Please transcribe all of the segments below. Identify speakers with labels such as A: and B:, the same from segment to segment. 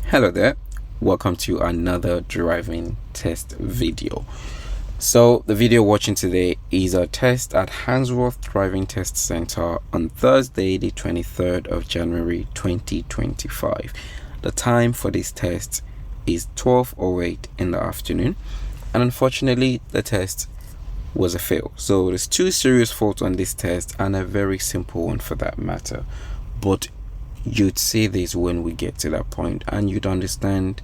A: Hello there, welcome to another driving test video. So the video watching today is a test at Handsworth Driving Test Center on Thursday the 23rd of January 2025. The time for this test is 12:08 in the afternoon, and unfortunately the test was a fail. So there's two serious faults on this test and a very simple one for that matter, but you'd see this when we get to that point and you'd understand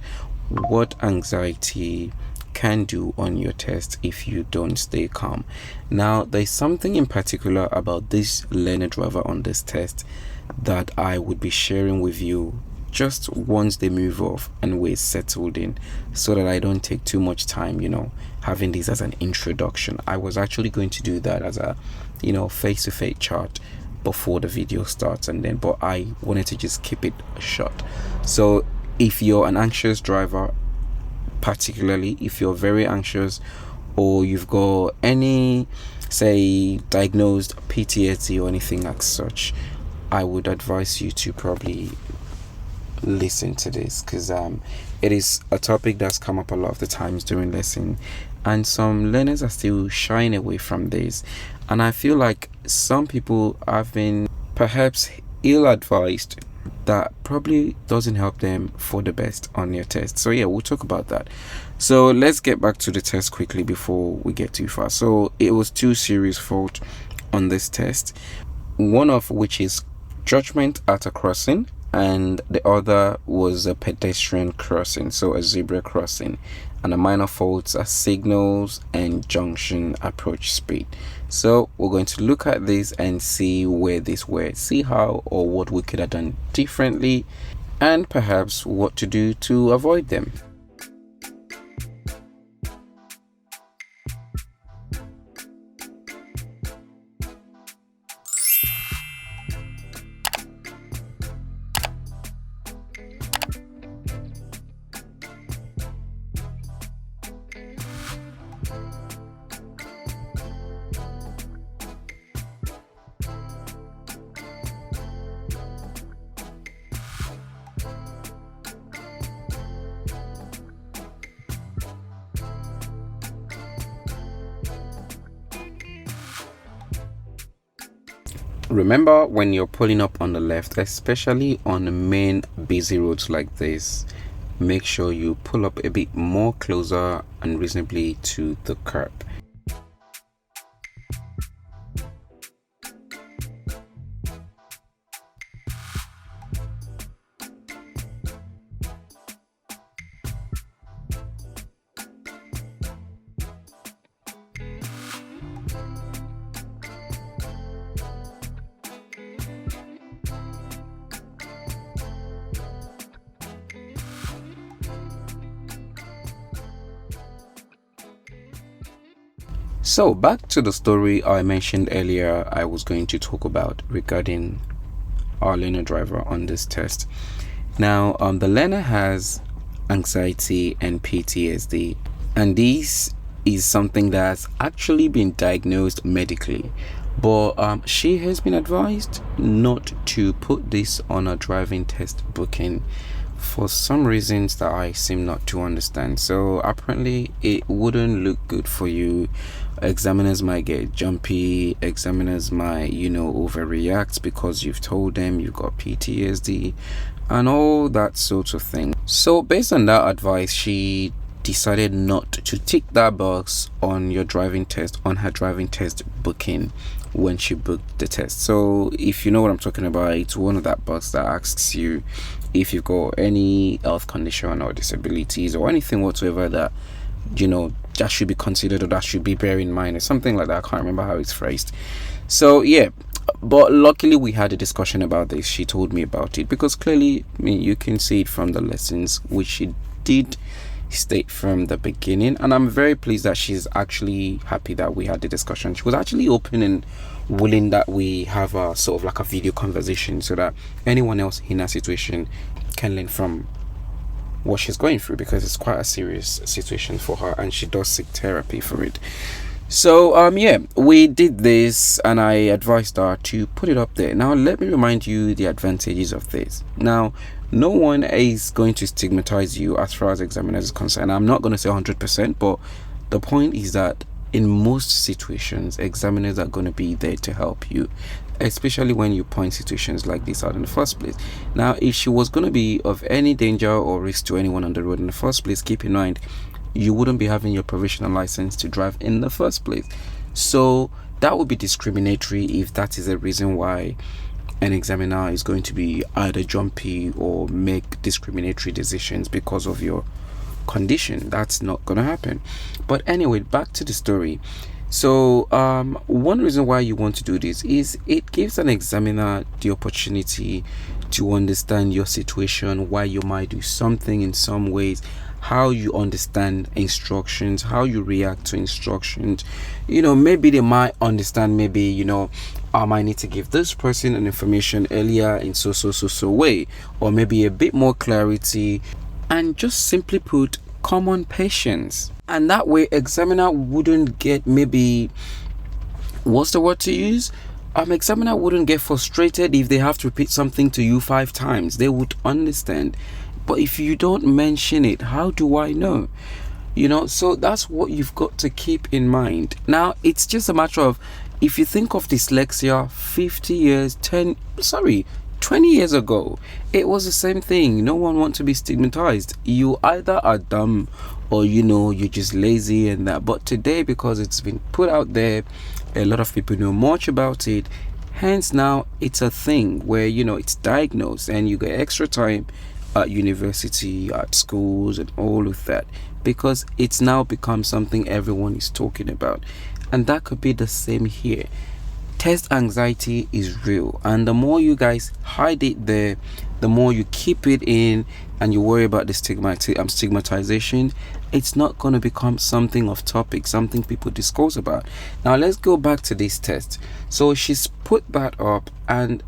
A: what anxiety can do on your test if you don't stay calm. Now, there's something in particular about this learner driver on this test that I would be sharing with you just once they move off and we're settled in, so that I don't take too much time, having this as an introduction. I was actually going to do that as a face-to-face chat before the video starts, but I wanted to just keep it short. So if you're an anxious driver, particularly if you're very anxious, or you've got any diagnosed PTSD or anything like such, I would advise you to probably listen to this, because it is a topic that's come up a lot of the times during lesson, and some learners are still shying away from this, and I feel like some people have been perhaps ill-advised that probably doesn't help them for the best on your test. So yeah, we'll talk about that. So let's get back to the test quickly before we get too far. So it was two serious faults on this test, one of which is judgment at a crossing, and the other was a pedestrian crossing, so a zebra crossing. And the minor faults are signals and junction approach speed. So we're going to look at this and see where this were, see how or what we could have done differently, and perhaps what to do to avoid them. Remember, when you're pulling up on the left, especially on the main busy roads like this, make sure you pull up a bit more closer and reasonably to the curb. So back to the story I mentioned earlier I was going to talk about regarding our learner driver on this test. Now, the learner has anxiety and PTSD, and this is something that's actually been diagnosed medically, but she has been advised not to put this on a driving test booking for some reasons that I seem not to understand. So apparently it wouldn't look good for you. Examiners might get jumpy, examiners might overreact because you've told them you've got PTSD and all that sort of thing. So based on that advice, she decided not to tick that box on her driving test booking when she booked the test. So if you know what I'm talking about, it's one of that box that asks you if you've got any health condition or disabilities or anything whatsoever that that should be considered or that should be bear in mind or something like that. I can't remember how it's phrased. So yeah, but luckily we had a discussion about this. She told me about it because clearly, you can see it from the lessons, which she did state from the beginning, and I'm very pleased that she's actually happy that we had the discussion. She was actually open and willing that we have a sort of like a video conversation so that anyone else in that situation can learn from what she's going through, because it's quite a serious situation for her and she does seek therapy for it. So yeah, we did this and I advised her to put it up there. Now let me remind you the advantages of this. Now no one is going to stigmatize you as far as examiners is concerned. I'm not going to say 100%, but the point is that in most situations, examiners are going to be there to help you, especially when you point situations like this out in the first place. Now, if she was going to be of any danger or risk to anyone on the road in the first place, keep in mind, you wouldn't be having your provisional license to drive in the first place. So that would be discriminatory if that is a reason why an examiner is going to be either jumpy or make discriminatory decisions because of your condition. That's not going to happen. But anyway, back to the story. So one reason why you want to do this is it gives an examiner the opportunity to understand your situation, why you might do something in some ways, how you understand instructions, how you react to instructions. Maybe they might understand, maybe I might need to give this person an information earlier in so way, or maybe a bit more clarity, and just simply put, common patience. And that way examiner wouldn't get, maybe, what's the word to use, examiner wouldn't get frustrated if they have to repeat something to you 5 times. They would understand. But if you don't mention it, how do I know? So that's what you've got to keep in mind. Now, it's just a matter of, if you think of dyslexia 20 years ago, it was the same thing. No one wants to be stigmatized. You either are dumb or you're just lazy and that. But today, because it's been put out there, a lot of people know much about it. Hence now it's a thing where it's diagnosed and you get extra time at university, at schools, and all of that, because it's now become something everyone is talking about. And that could be the same here. Test anxiety is real, and the more you guys hide it there, the more you keep it in and you worry about the stigmatization, it's not going to become something of topic, something people discuss about. Now let's go back to this test. So she's put that up, and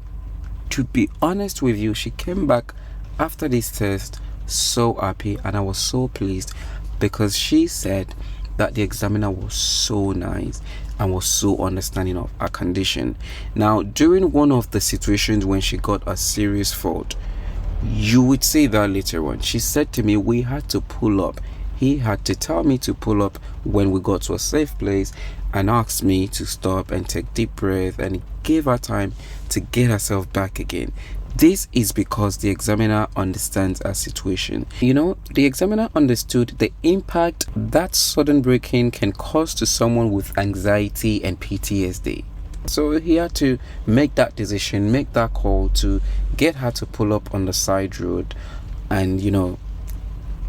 A: to be honest with you, she came back after this test so happy, and I was so pleased, because she said that the examiner was so nice and was so understanding of her condition. Now, during one of the situations when she got a serious fault, you would say that later on, she said to me, we had to pull up. He had to tell me to pull up when we got to a safe place, and asked me to stop and take deep breath, and gave her time to get herself back again. This is because the examiner understands our situation. The examiner understood the impact that sudden braking can cause to someone with anxiety and PTSD. So he had to make that decision, make that call to get her to pull up on the side road and,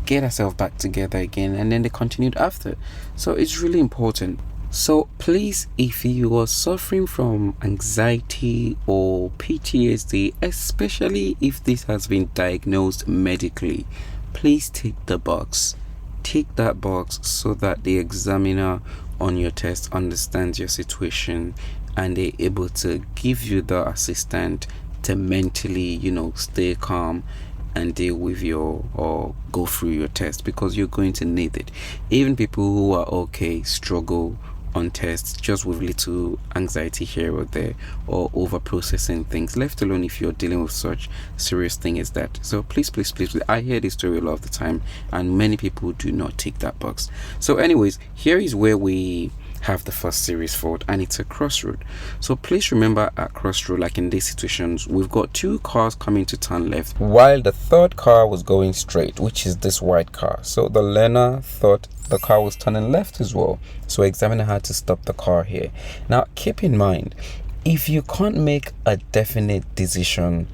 A: get herself back together again. And then they continued after. So it's really important. So please, if you are suffering from anxiety or PTSD, especially if this has been diagnosed medically, please tick the box. Tick that box so that the examiner on your test understands your situation and they're able to give you the assistance to mentally, stay calm and deal with or go through your test, because you're going to need it. Even people who are okay struggle on tests just with little anxiety here or there, or over processing things, left alone if you're dealing with such serious thing as that. So please, I hear this story a lot of the time, and many people do not tick that box. So anyways, here is where we have the first serious fault, and it's a crossroad. So please remember, at crossroad, like in these situations, we've got 2 cars coming to turn left while the third car was going straight, which is this white car. So the learner thought the car was turning left as well, so examiner had to stop the car here. Now keep in mind, if you can't make a definite decision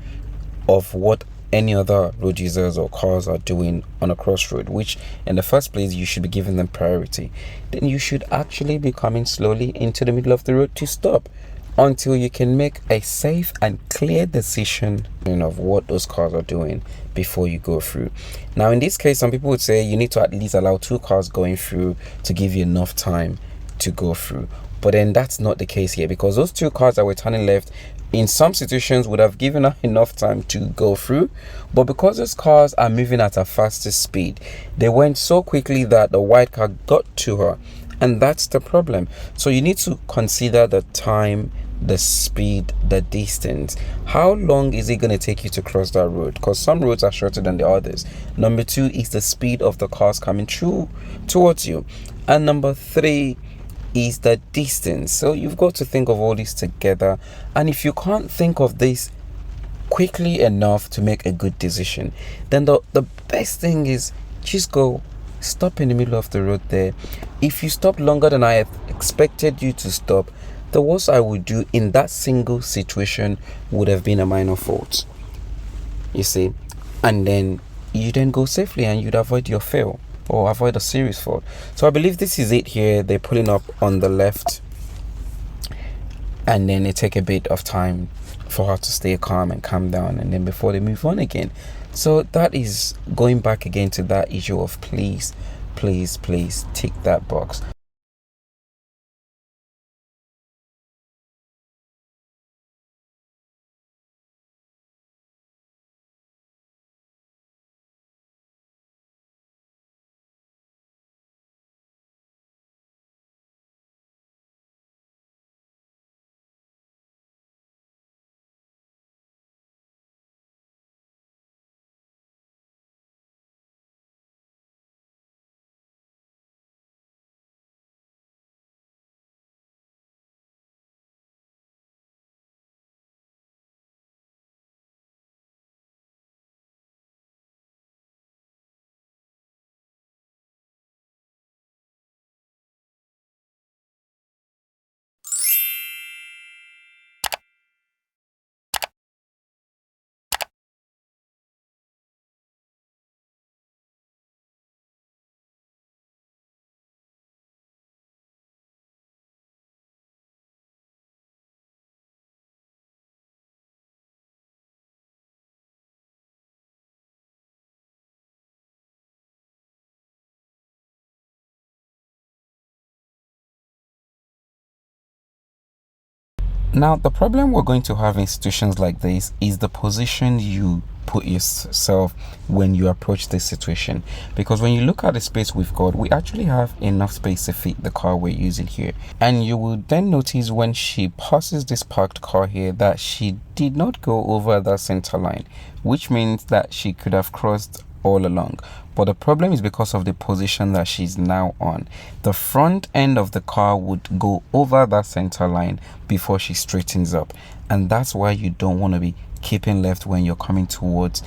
A: of what any other road users or cars are doing on a crossroad, which in the first place you should be giving them priority, then you should actually be coming slowly into the middle of the road to stop until you can make a safe and clear decision of what those cars are doing before you go through. Now in this case, some people would say you need to at least allow 2 cars going through to give you enough time to go through, but then that's not the case here, because those 2 cars that were turning left in some situations would have given her enough time to go through, but because those cars are moving at a faster speed, they went so quickly that the white car got to her, and that's the problem. So you need to consider the time the speed, the distance. How long is it going to take you to cross that road? Because some roads are shorter than the others. Number 2 is the speed of the cars coming through towards you. And number 3 is the distance. So you've got to think of all this together. And if you can't think of this quickly enough to make a good decision, then the best thing is just go stop in the middle of the road there. If you stop longer than I expected you to stop, the worst I would do in that single situation would have been a minor fault, you see, and then you then go safely and you'd avoid your fail or avoid a serious fault. So I believe this is it here. They're pulling up on the left, and then it take a bit of time for her to stay calm and calm down, and then before they move on again. So that is going back again to that issue of please tick that box. Now, the problem we're going to have in situations like this is the position you put yourself when you approach this situation. Because when you look at the space we've got, we actually have enough space to fit the car we're using here. And you will then notice when she passes this parked car here that she did not go over the center line, which means that she could have crossed all along. But the problem is because of the position that she's now on. The front end of the car would go over that center line before she straightens up, and that's why you don't want to be keeping left when you're coming towards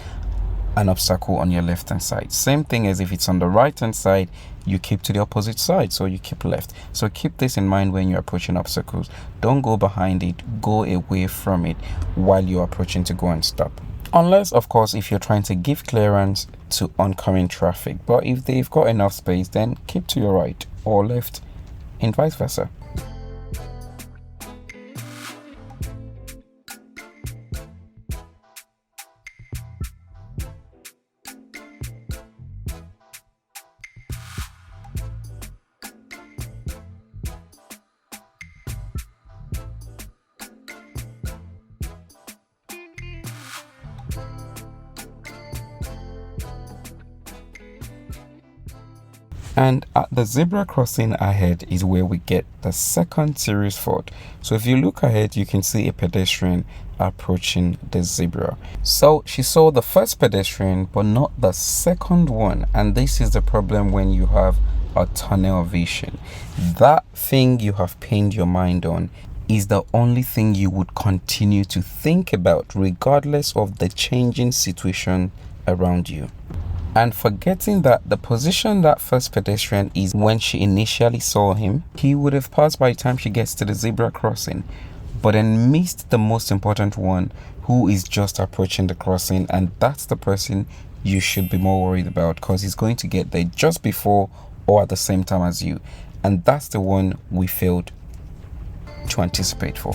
A: an obstacle on your left hand side. Same thing as if it's on the right hand side, you keep to the opposite side, so you keep left. So keep this in mind when you're approaching obstacles. Don't go behind it, go away from it while you're approaching to go and stop. Unless, of course, if you're trying to give clearance to oncoming traffic. But if they've got enough space, then keep to your right or left and vice versa. And at the zebra crossing ahead is where we get the second serious fault. So if you look ahead, you can see a pedestrian approaching the zebra. So she saw the first pedestrian, but not the second one. And this is the problem when you have a tunnel vision. That thing you have pinned your mind on is the only thing you would continue to think about, regardless of the changing situation around you. And forgetting that the position that first pedestrian is when she initially saw him, he would have passed by the time she gets to the zebra crossing, but then missed the most important one, who is just approaching the crossing. And that's the person you should be more worried about, because he's going to get there just before or at the same time as you. And that's the one we failed to anticipate for.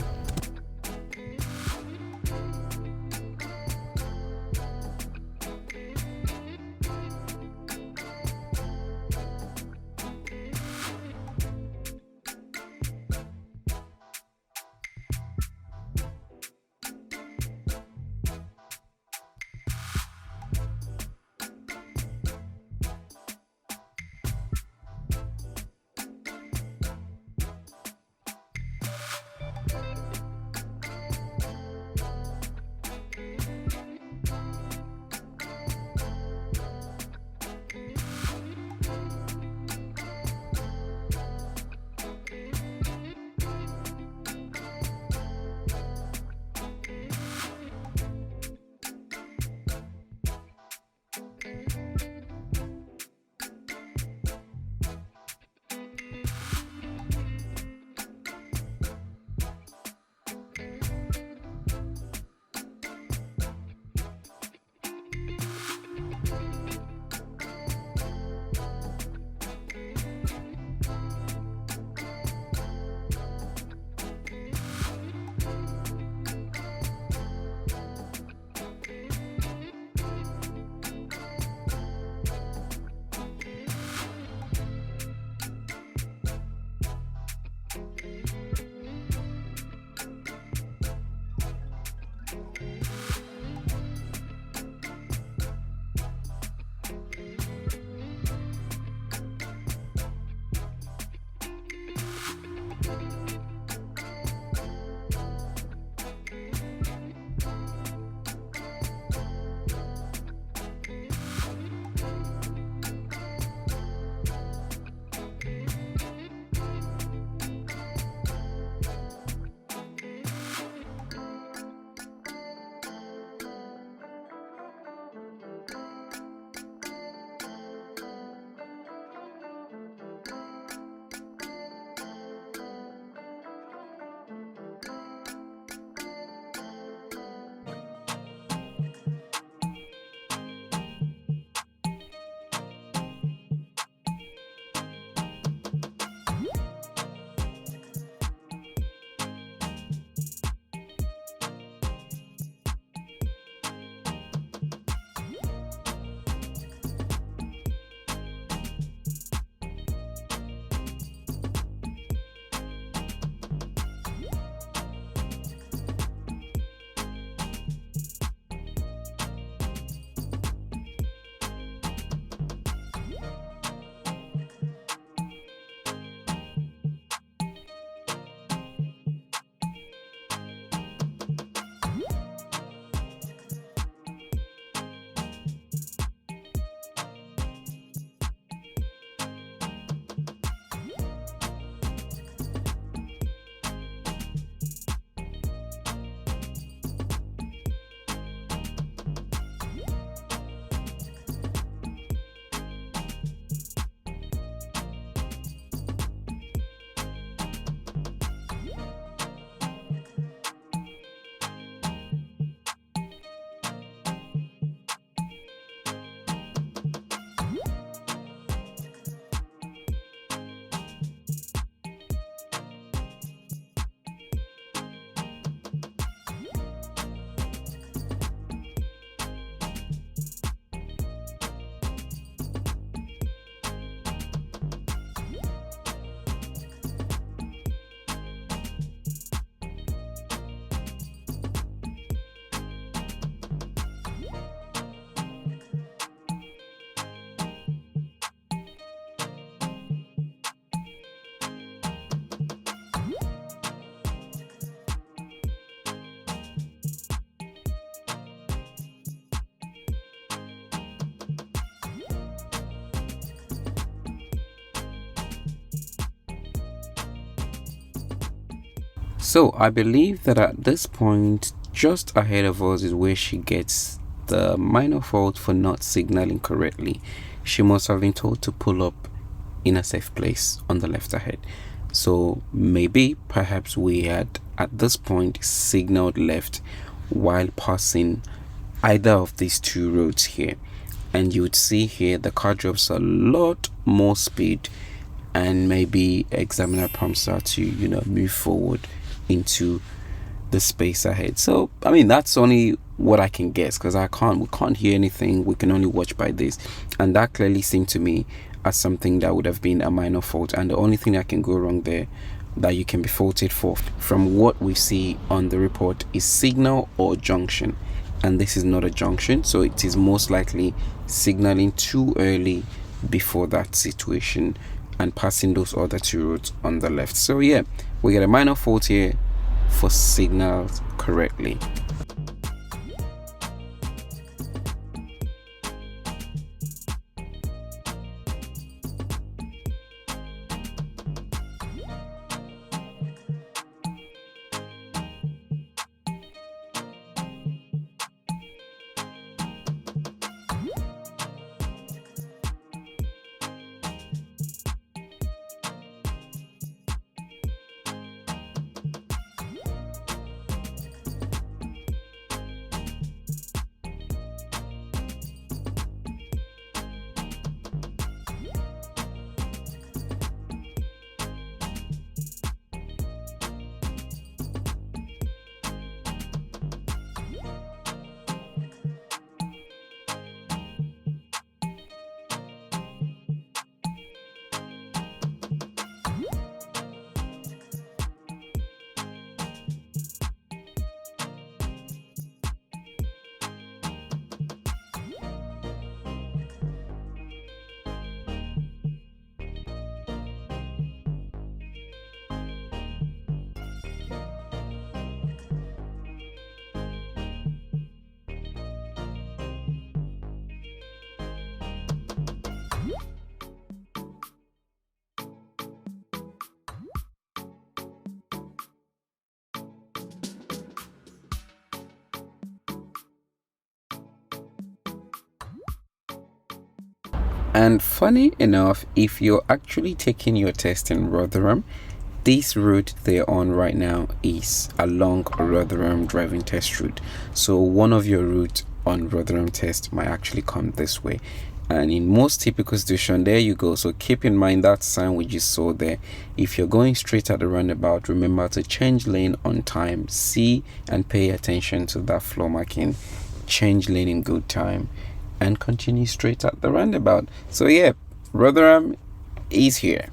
A: So I believe that at this point, just ahead of us is where she gets the minor fault for not signaling correctly. She must have been told to pull up in a safe place on the left ahead. So maybe perhaps we had at this point signaled left while passing either of these two roads here, and you would see here the car drops a lot more speed, and maybe examiner prompts her to move forward into the space ahead. So I mean, that's only what I can guess, because we can't hear anything. We can only watch by this, and that clearly seemed to me as something that would have been a minor fault, and the only thing that can go wrong there, that you can be faulted for from what we see on the report, is signal or junction, and this is not a junction, so it is most likely signaling too early before that situation and passing those other two roads on the left. So yeah, we get a minor fault here for signals correctly. And funny enough, if you're actually taking your test in Rotherham, this route they're on right now is along Rotherham driving test route. So one of your route on Rotherham test might actually come this way. And in most typical situation, there you go. So keep in mind that sign we just saw there. If you're going straight at the roundabout, remember to change lane on time. See and pay attention to that floor marking. Change lane in good time and continue straight at the roundabout. So yeah, Rotherham is here.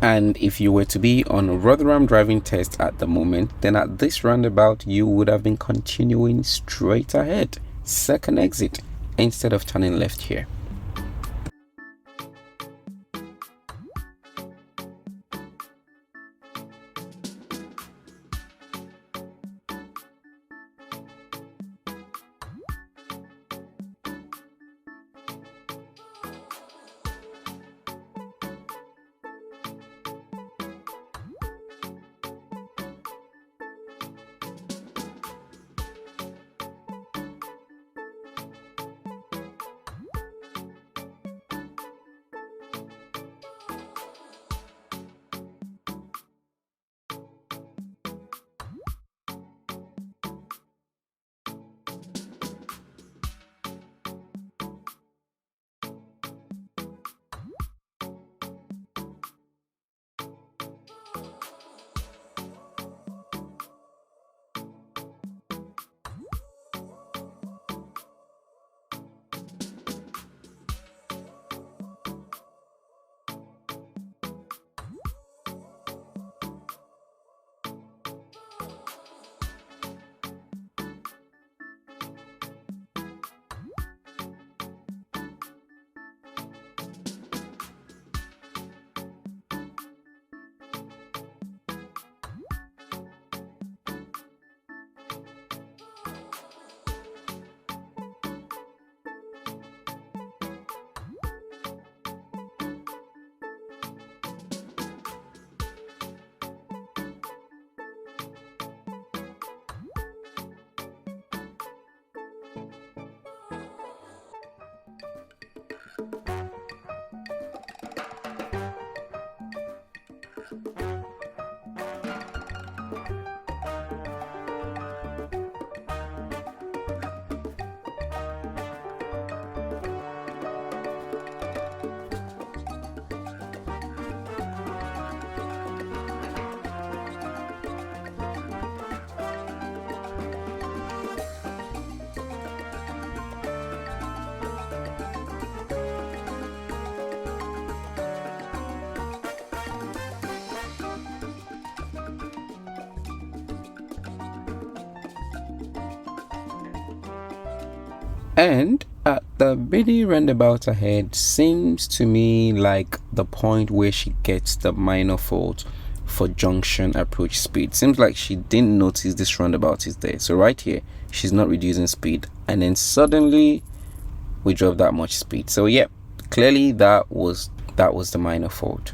A: And if you were to be on a Rotherham driving test at the moment, then at this roundabout you would have been continuing straight ahead, second exit, instead of turning left here. And at the mini roundabout ahead seems to me like the point where she gets the minor fault for junction approach speed. Seems like she didn't notice this roundabout is there. So right here, she's not reducing speed, and then suddenly we drove that much speed. So yeah, clearly that was the minor fault.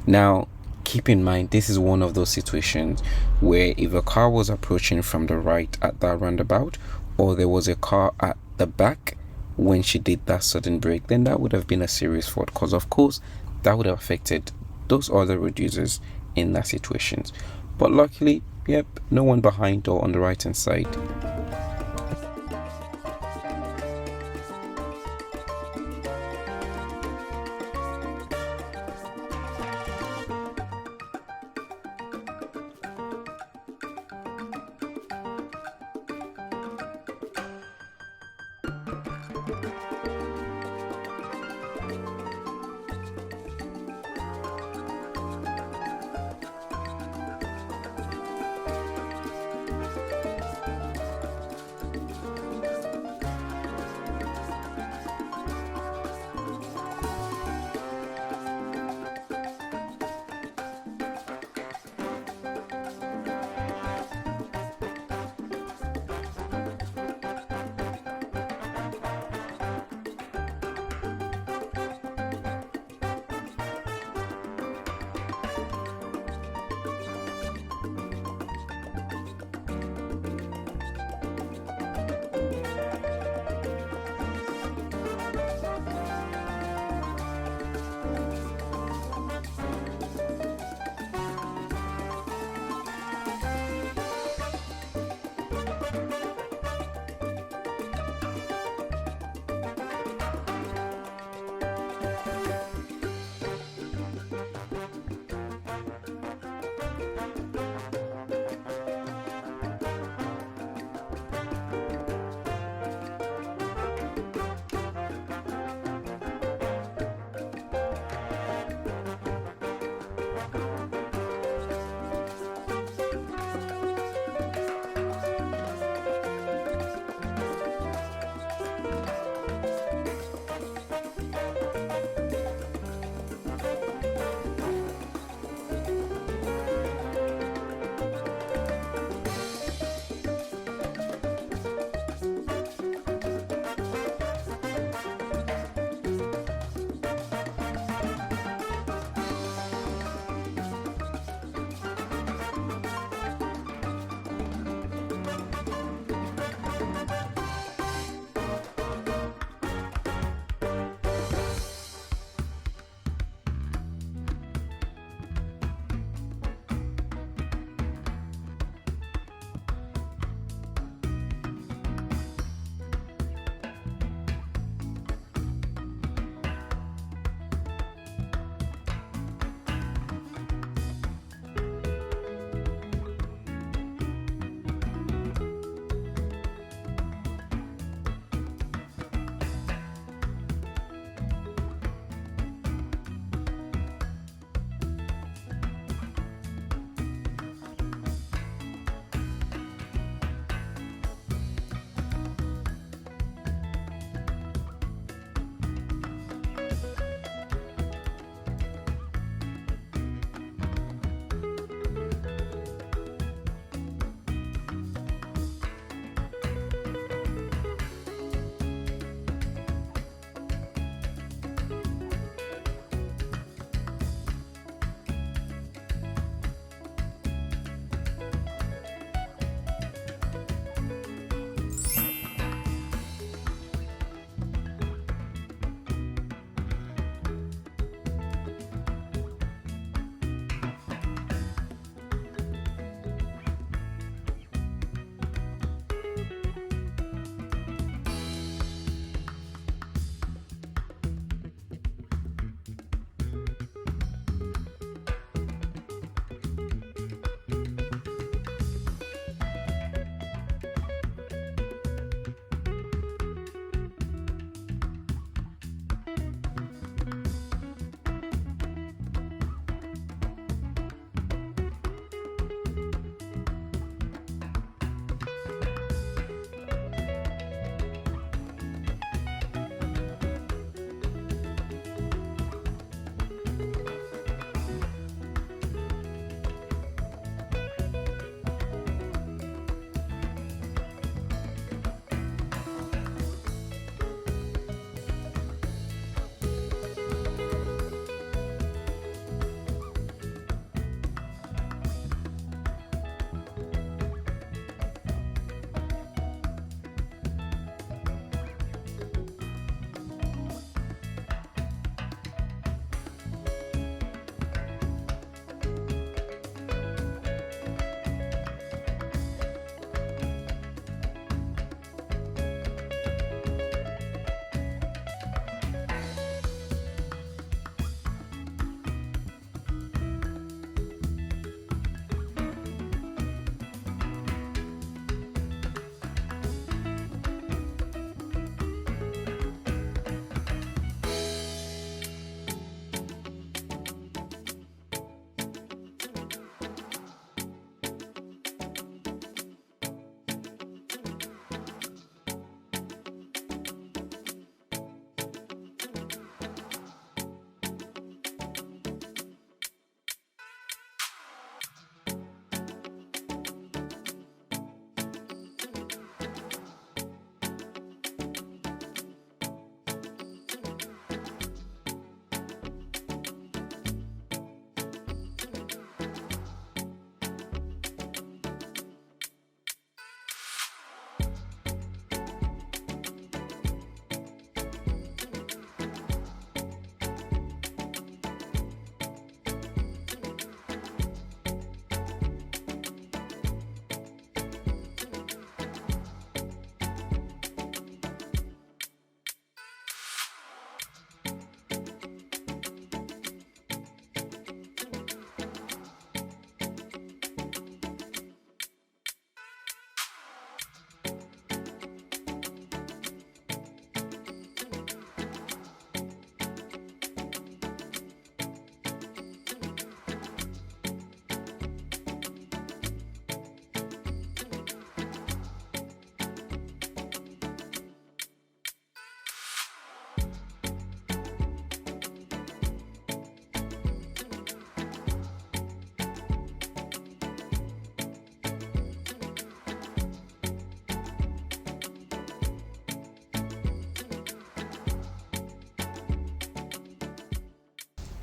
A: Now keep in mind, this is one of those situations where if a car was approaching from the right at that roundabout, or there was a car at the back when she did that sudden brake, then that would have been a serious fault, because of course that would have affected those other road users in that situation. But luckily, yep, no one behind or on the right hand side.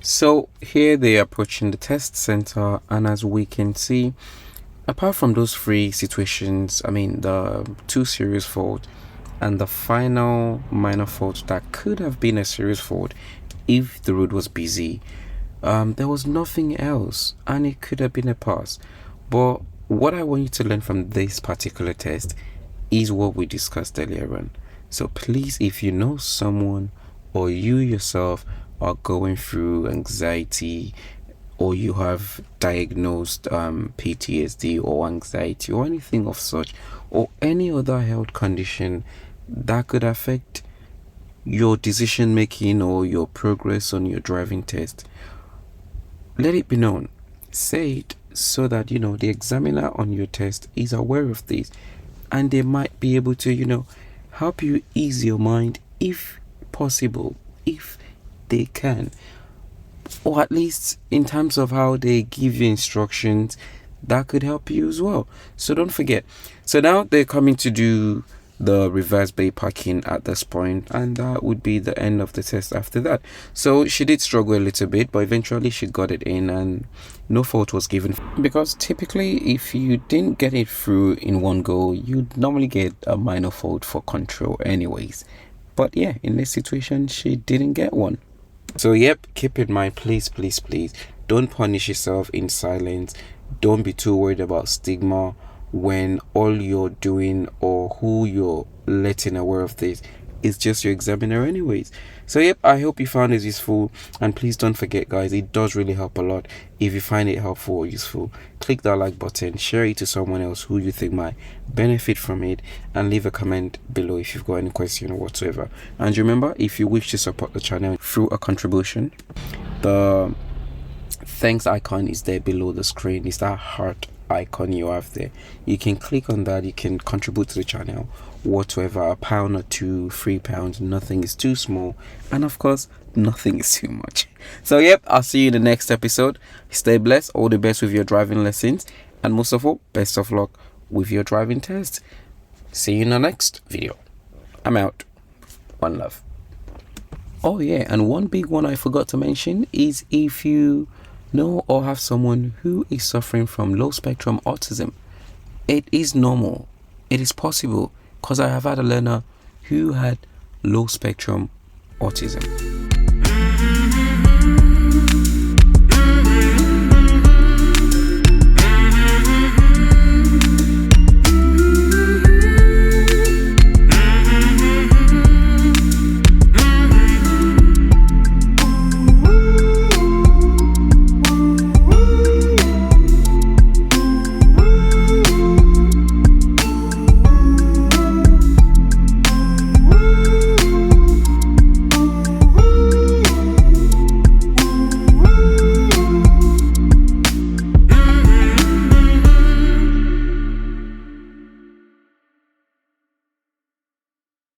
A: So here they're approaching the test center, and as we can see, apart from those three situations, I mean the two serious fault and the final minor fault that could have been a serious fault if the road was busy, there was nothing else, and it could have been a pass. But what I want you to learn from this particular test is what we discussed earlier on. So please, if you know someone or you yourself are going through anxiety, or you have diagnosed PTSD or anxiety or anything of such, or any other health condition that could affect your decision making or your progress on your driving test, let it be known. Say it so that the examiner on your test is aware of this, and they might be able to help you ease your mind if possible, if they can, or at least in terms of how they give you instructions that could help you as well. So don't forget. So now they're coming to do the reverse bay parking at this point, and that would be the end of the test after that. So she did struggle a little bit, but eventually she got it in and no fault was given, because typically if you didn't get it through in one go, you'd normally get a minor fault for control anyways. But yeah, in this situation she didn't get one. So yep, keep in mind, please don't punish yourself in silence. Don't be too worried about stigma when all you're doing or who you're letting aware of this is just your examiner anyways. So yep, I hope you found this useful, and please don't forget guys, it does really help a lot. If you find it helpful or useful, click that like button, share it to someone else who you think might benefit from it, and leave a comment below if you've got any question whatsoever. And remember, if you wish to support the channel through a contribution, the thanks icon is there below the screen. It's that heart icon you have there. You can click on that. You can contribute to the channel whatsoever, £1 or £2, £3. Nothing is too small, and of course nothing is too much. So yep, I'll see you in the next episode. Stay blessed, all the best with your driving lessons, and most of all, best of luck with your driving test. See you in the next video. I'm out. One love. Oh yeah, and one big one I forgot to mention is, if you know or have someone who is suffering from low spectrum autism, it is normal. It is possible, because I have had a learner who had low spectrum autism.